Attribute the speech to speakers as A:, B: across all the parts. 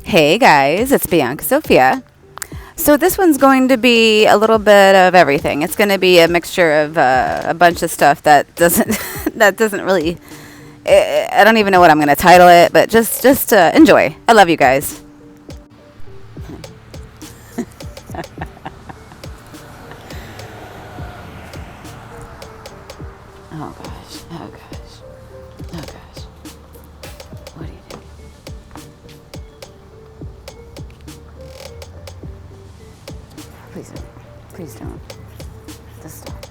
A: Hey guys, it's Bianca Sophia. So this one's going to be a little bit of everything. It's going to be a mixture of a bunch of stuff that doesn't that doesn't really. I don't even know what I'm going to title it, but just enjoy. I love you guys. Oh gosh. Oh gosh. Oh gosh. What do you do? Please don't. Please don't. Just stop.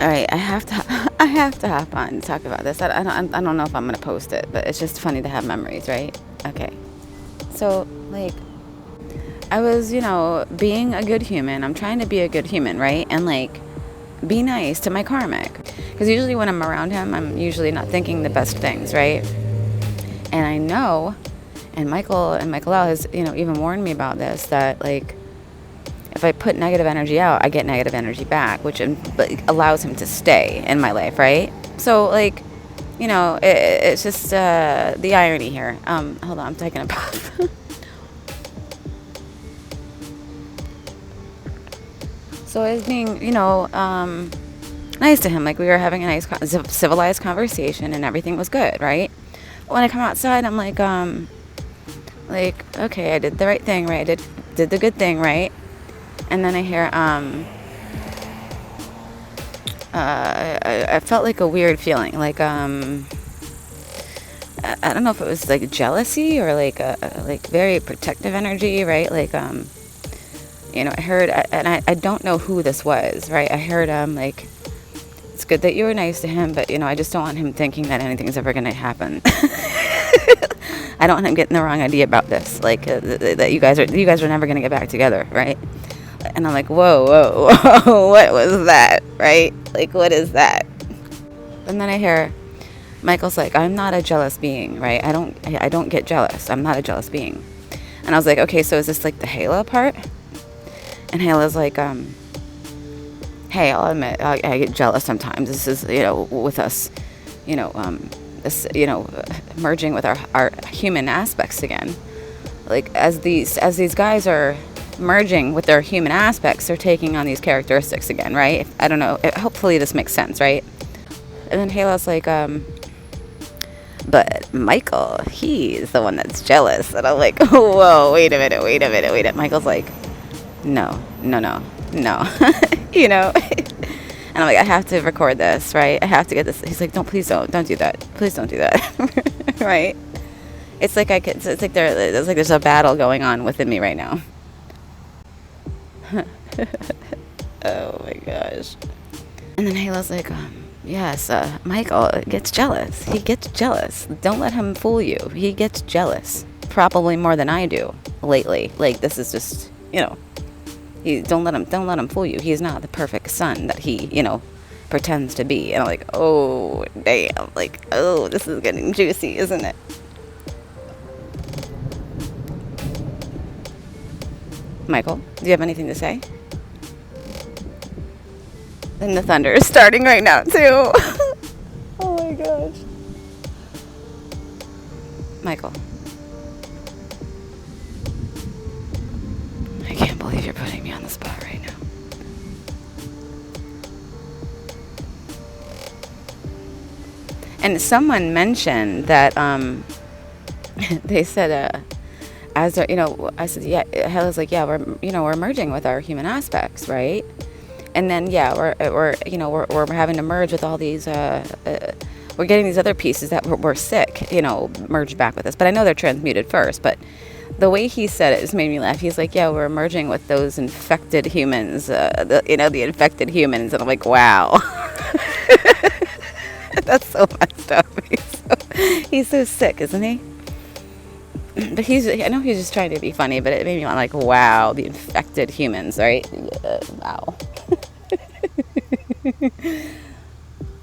A: All right, I have to hop on and talk about this. I don't know if I'm gonna post it, but it's just funny to have memories, right? Okay. So I was, being a good human. I'm trying to be a good human, right? And be nice to my karmic. Because usually when I'm around him, I'm usually not thinking the best things, right? And I know, and Michael L has, even warned me about this, that if I put negative energy out, I get negative energy back, which allows him to stay in my life, right? So it's just the irony here. Hold on, I'm taking a puff. So I was being, nice to him. We were having a nice, civilized conversation, and everything was good, right? When I come outside, I'm okay, I did the right thing, right? I did the good thing, right? And then I hear, I felt a weird feeling, I don't know if it was jealousy or very protective energy, right? I heard, and I don't know who this was, right? I heard, it's good that you were nice to him, but, I just don't want him thinking that anything's ever going to happen. I don't want him getting the wrong idea about this, that you guys are never going to get back together, right? And I'm whoa, what was that, right? What is that? And then I hear Michael's I'm not a jealous being, right? I don't get jealous. I'm not a jealous being. And I was okay, so is this the Hela part? And Hela's hey, I'll admit, I get jealous sometimes. This is, with us, merging with our human aspects again. As these guys are merging with their human aspects, they're taking on these characteristics again, right? I don't know. Hopefully this makes sense, right? And then Hela's but Michael, he's the one that's jealous. And I'm whoa, wait a minute. Michael's no. And I'm I have to record this, right? I have to get this. He's don't do that. Please don't do that. Right? It's there's a battle going on within me right now. Oh my gosh. And then Hela's yes, Michael gets jealous. He gets jealous. Don't let him fool you. He gets jealous. Probably more than I do lately. This is just, don't let him fool you. He's not the perfect son that he, pretends to be. And I'm oh, damn. Oh, this is getting juicy, isn't it? Michael, do you have anything to say? And the thunder is starting right now, too. Oh, my gosh. Michael. I can't believe you're putting me on the spot right now. And someone mentioned that, they said, I said, yeah, Hela's yeah, we're merging with our human aspects, right? And then, yeah, we're having to merge with all these, we're getting these other pieces that were sick, merged back with us. But I know they're transmuted first, but the way he said it just made me laugh. He's yeah, we're merging with those infected humans, the infected humans. And I'm wow. That's so messed up. He's so sick, isn't he? But I know he's just trying to be funny, but it made me want wow, the infected humans, right? Wow.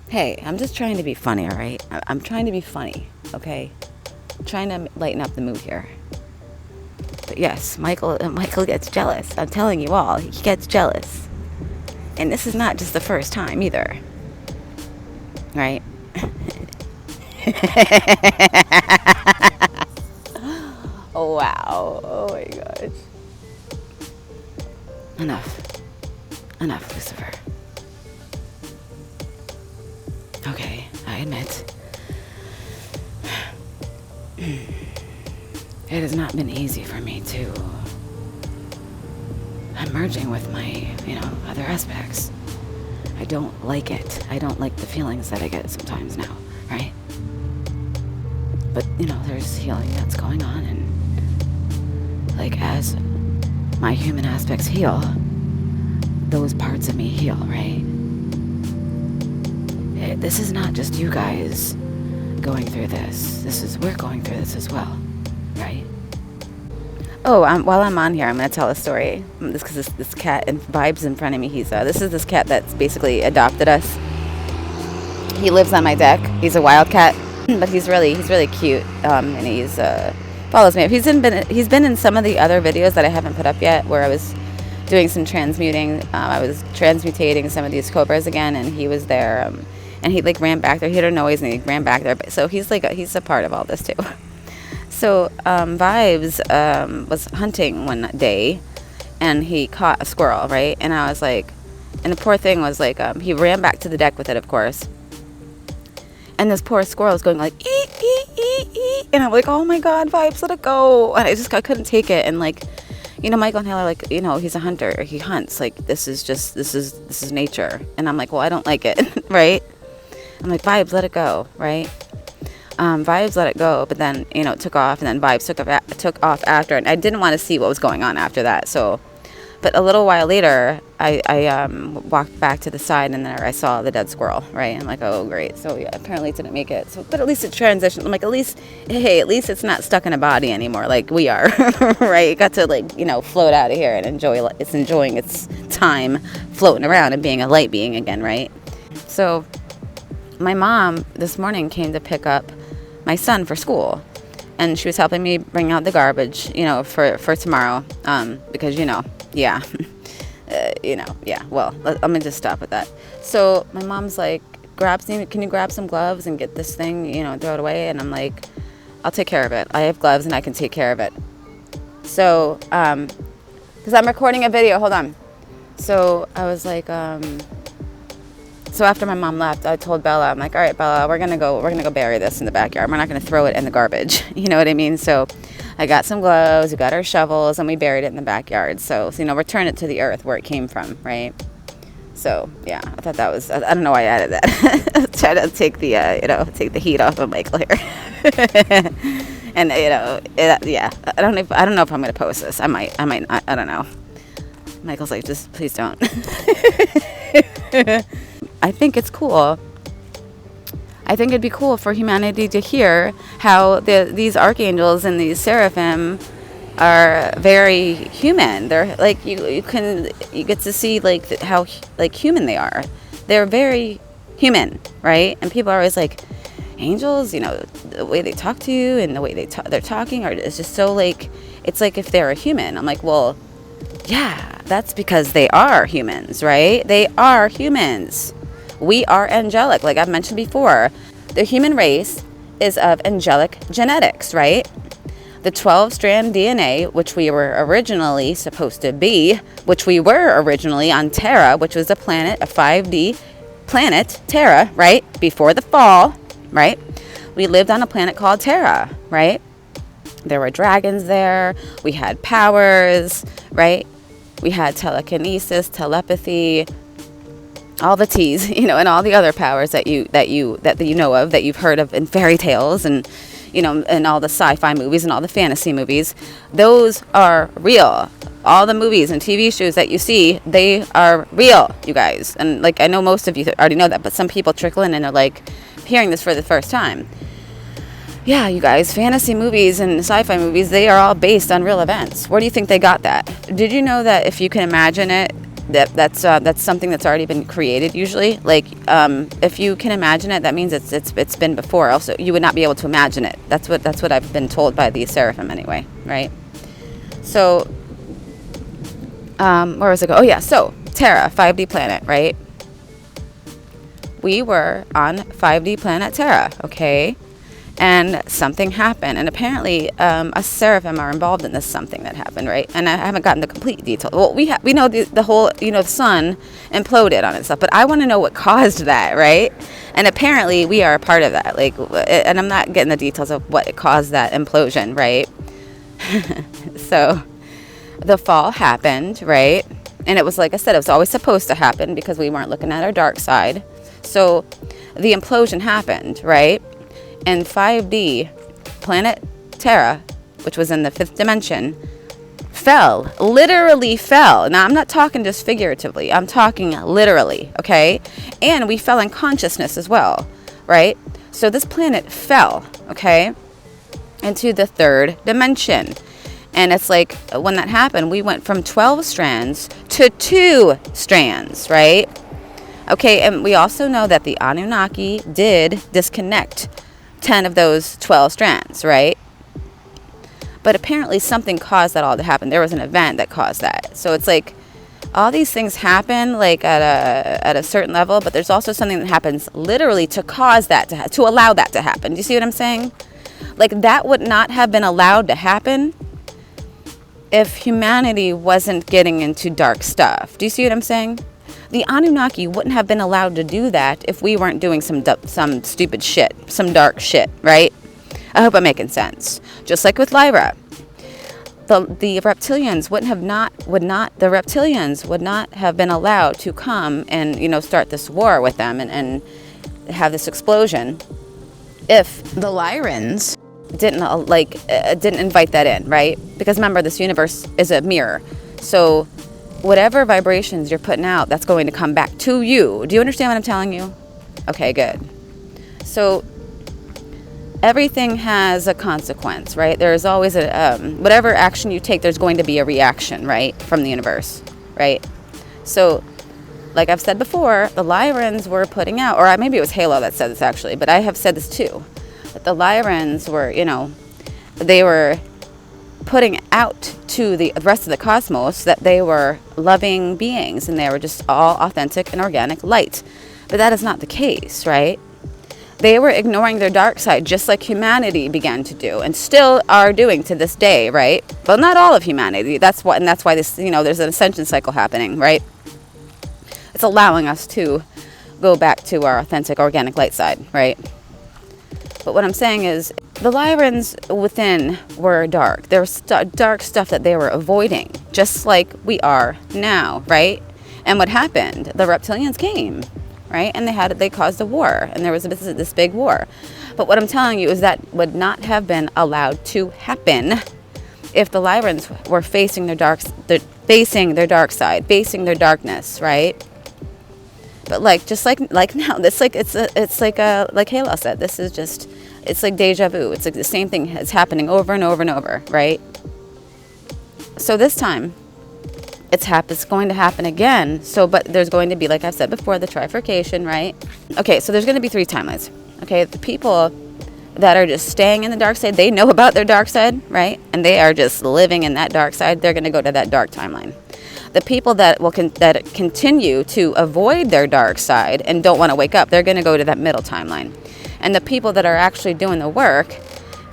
A: Hey, I'm just trying to be funny, all right? I'm trying to be funny, okay? I'm trying to lighten up the mood here. But yes, Michael gets jealous. I'm telling you all, he gets jealous. And this is not just the first time either. right? Oh, wow. Oh my gosh. Enough, Lucifer. Okay, I admit. It has not been easy for me to. I'm merging with my, other aspects. I don't like it. I don't like the feelings that I get sometimes now, right? But, there's healing that's going on, and like as my human aspects heal, those parts of me heal, right? This is not just you guys going through this. We're going through this as well, right? Oh, while I'm on here, I'm going to tell a story. Because this cat and Vibes in front of me. This is this cat that's basically adopted us. He lives on my deck. He's a wild cat, but he's really cute. And he's follows me. He's been in some of the other videos that I haven't put up yet, where I was doing some transmuting. I was transmutating some of these cobras again, and he was there. And he ran back there. He heard a noise and he ran back there. So he's he's a part of all this too. So Vibes was hunting one day, and he caught a squirrel, right? And I was like, and the poor thing was he ran back to the deck with it, of course. And this poor squirrel was going like, eat, eat, eat, eat. And I'm like, oh my God, Vibes, let it go. And I couldn't take it. And Michael and Hale are he's a hunter. He hunts. This is nature. And I'm like, well, I don't like it, right? I'm like, Vibes, let it go, right? Vibes let it go, but then, it took off, and then Vibes took off after, and I didn't want to see what was going on after that, so, but a little while later, I walked back to the side, and there I saw the dead squirrel, right? I'm like, oh, great. So, yeah, apparently it didn't make it, so, but at least it transitioned. I'm like, at least it's not stuck in a body anymore, like we are, right? It got to, float out of here and enjoying its time floating around and being a light being again, right? So, my mom this morning came to pick up my son for school, and she was helping me bring out the garbage, for tomorrow, because, yeah, well, let me just stop with that. So my mom's like, can you grab some gloves and get this thing, throw it away? And I'm like, I'll take care of it. I have gloves and I can take care of it. So, because I'm recording a video, hold on. So I was like, so after my mom left, I told Bella, I'm like, all right, Bella, we're gonna go bury this in the backyard. We're not gonna throw it in the garbage. You know what I mean? So I got some gloves, we got our shovels, and we buried it in the backyard. So return it to the earth where it came from, right? So yeah, I thought that was, I don't know why I added that. Try to take the heat off of Michael here. And yeah, I don't know if I'm gonna post this. I might not, I don't know. Michael's like, just please don't. I think it's cool. I think it'd be cool for humanity to hear how these archangels and these seraphim are very human. They're you get to see how human they are. They're very human, right? And people are always like, angels, the way they talk to you and the way they're talking, it's just so it's like if they're a human. I'm like, well, yeah, that's because they are humans, right? They are humans. We are angelic, like I've mentioned before. The human race is of angelic genetics, right? The 12-strand DNA, which we were originally supposed to be, which we were originally on Terra, which was a 5D planet, Terra, right? Before the fall, right? We lived on a planet called Terra, right? There were dragons there. We had powers, right? We had telekinesis, telepathy, all the T's, and all the other powers that you know of, that you've heard of in fairy tales and, and all the sci-fi movies and all the fantasy movies. Those are real. All the movies and TV shows that you see, they are real, you guys. And I know most of you already know that, but some people trickle in and are hearing this for the first time. Yeah, you guys, fantasy movies and sci-fi movies, they are all based on real events. Where do you think they got that? Did you know that if you can imagine it, that's something that's already been created usually? If you can imagine it, that means it's been before. Also, you would not be able to imagine it. That's what I've been told by the seraphim anyway, right? So, where was I going? Oh yeah, so Terra, 5D planet, right? we were on 5D planet Terra, okay? And something happened, and apparently us seraphim are involved in this something that happened, right? And I haven't gotten the complete detail. Well, we know the whole, the sun imploded on itself, but I want to know what caused that, right? And apparently we are a part of that, like, and I'm not getting the details of what caused that implosion, right? So the fall happened, right? And it was, like I said, it was always supposed to happen because we weren't looking at our dark side. So the implosion happened, right? And 5D, planet Terra, which was in the 5th dimension, fell, literally fell. Now, I'm not talking just figuratively. I'm talking literally, okay? And we fell in consciousness as well, right? So this planet fell, okay, into the 3rd dimension. And it's like, when that happened, we went from 12 strands to 2 strands, right? Okay, and we also know that the Anunnaki did disconnect 10 of those 12 strands, right? But apparently something caused that all to happen. There was an event that caused that. So it's like, all these things happen, like, at a certain level, but there's also something that happens literally to cause that to allow that to happen. Do you see what I'm saying? Like, that would not have been allowed to happen if humanity wasn't getting into dark stuff. Do you see what I'm saying? The Anunnaki wouldn't have been allowed to do that if we weren't doing some stupid shit, some dark shit, right? I hope I'm making sense. Just like with Lyra, the reptilians would not have been allowed to come and start this war with them and have this explosion if the Lyrans didn't invite that in, right? Because remember, this universe is a mirror, so whatever vibrations you're putting out, that's going to come back to you. Do you understand what I'm telling you? Okay, good. So everything has a consequence, right? There's always whatever action you take, there's going to be a reaction, right, from the universe, right? So, like I've said before, the Lyrans were putting out, or maybe it was Halo that said this actually, but I have said this too, that the Lyrans were, they were putting out to the rest of the cosmos that they were loving beings and they were just all authentic and organic light. But that is not the case, right? They were ignoring their dark side, just like humanity began to do and still are doing to this day, right? But not all of humanity. That's why this, there's an ascension cycle happening, right? It's allowing us to go back to our authentic organic light side, right? But what I'm saying is, the Lyrans within were dark. There was dark stuff that they were avoiding, just like we are now, right? And what happened? The reptilians came, right? And they caused a war, and there was this big war. But what I'm telling you is that would not have been allowed to happen if the Lyrans were facing their dark side, facing their darkness, right? But just like now, it's like Halo said, this is just, it's like deja vu. It's like the same thing is happening over and over and over, right? So this time, it's going to happen again. So, but there's going to be, like I've said before, the trifurcation, right? Okay, so there's going to be 3 timelines. Okay, the people that are just staying in the dark side, they know about their dark side, right? And they are just living in that dark side. They're going to go to that dark timeline. The people that continue to avoid their dark side and don't want to wake up, they're going to go to that middle timeline. And the people that are actually doing the work,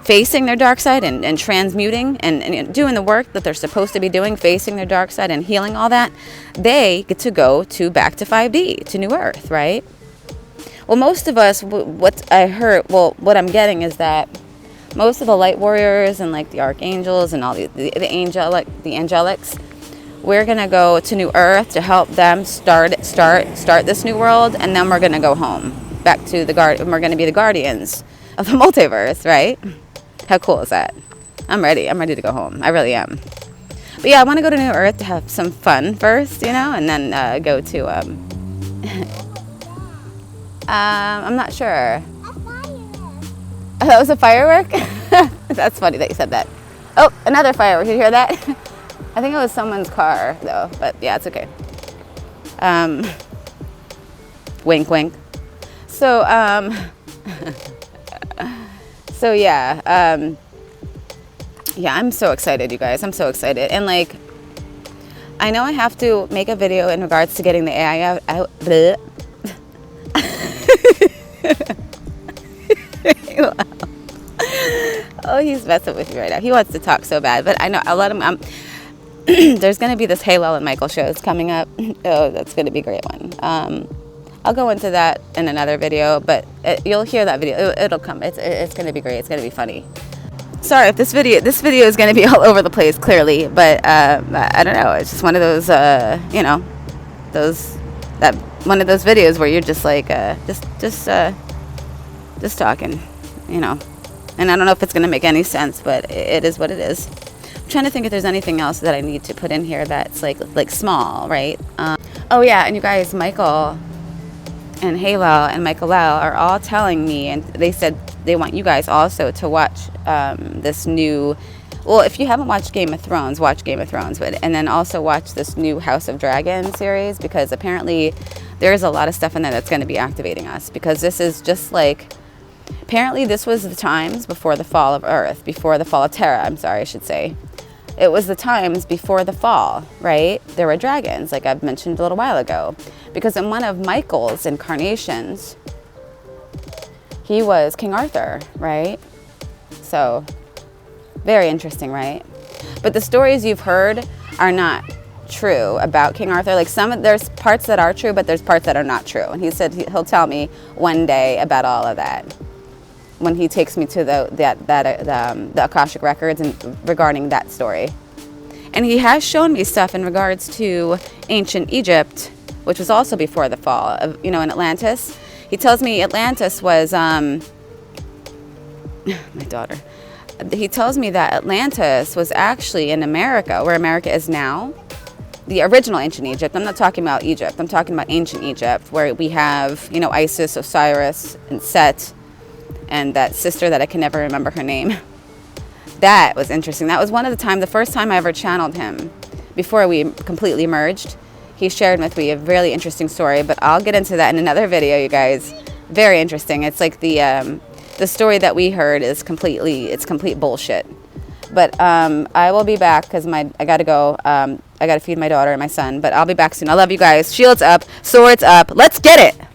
A: facing their dark side and transmuting and doing the work that they're supposed to be doing, facing their dark side and healing all that, they get to go back to 5D, to New Earth, right? Well, most of us, what I'm getting is that most of the light warriors and like the archangels and all the angelics, we're going to go to New Earth to help them start this new world, and then we're going to go home back to we're going to be the guardians of the multiverse, right? How cool is that? I'm ready to go home. I really am. But yeah, I want to go to New Earth to have some fun first, and then go to I'm not sure. Oh, that was a firework? That's funny that you said that. Oh, another firework. Did you hear that? I think it was someone's car, though. But yeah, it's okay. Wink, wink. So, yeah. Yeah, I'm so excited, you guys. I'm so excited. And, like, I know I have to make a video in regards to getting the AI out. Oh, he's messing with me right now. He wants to talk so bad, but I know I'll let him. There's going to be this Halo and Michael shows coming up. Oh, that's going to be a great one. I'll go into that in another video, but you'll hear that video. It'll come. It's going to be great. It's going to be funny. Sorry if this video is going to be all over the place, clearly, but I don't know. It's just one of those, one of those videos where you're just like, just talking, And I don't know if it's going to make any sense, but it is what it is. I'm trying to think if there's anything else that I need to put in here that's like small, right? Oh yeah, and you guys, Michael and Halo and Michael Lau are all telling me, and they said they want you guys also to watch this new, well, if you haven't watched Game of Thrones, watch Game of Thrones, and then also watch this new House of Dragon series, because apparently there's a lot of stuff in there that's going to be activating us, because this is just like, apparently this was the times before the fall of Earth, before the fall of Terra, I should say. It was the times before the fall, right? There were dragons, like I've mentioned a little while ago. Because in one of Michael's incarnations, he was King Arthur, right? So, very interesting, right? But the stories you've heard are not true about King Arthur. Like there's parts that are true, but there's parts that are not true. And he said he'll tell me one day about all of that, when he takes me to the Akashic records and regarding that story. And he has shown me stuff in regards to ancient Egypt, which was also before the fall of, in Atlantis. He tells me Atlantis was my daughter. He tells me that Atlantis was actually in America, where America is now. The original ancient Egypt. I'm not talking about Egypt. I'm talking about ancient Egypt, where we have, Isis, Osiris, and Set, and that sister that I can never remember her name. That was interesting. That was the first time I ever channeled him, before we completely merged. He shared with me a really interesting story, but I'll get into that in another video, you guys. Very interesting. It's like the story that we heard is complete bullshit. But I will be back because I got to go. I got to feed my daughter and my son, but I'll be back soon. I love you guys. Shields up, swords up. Let's get it.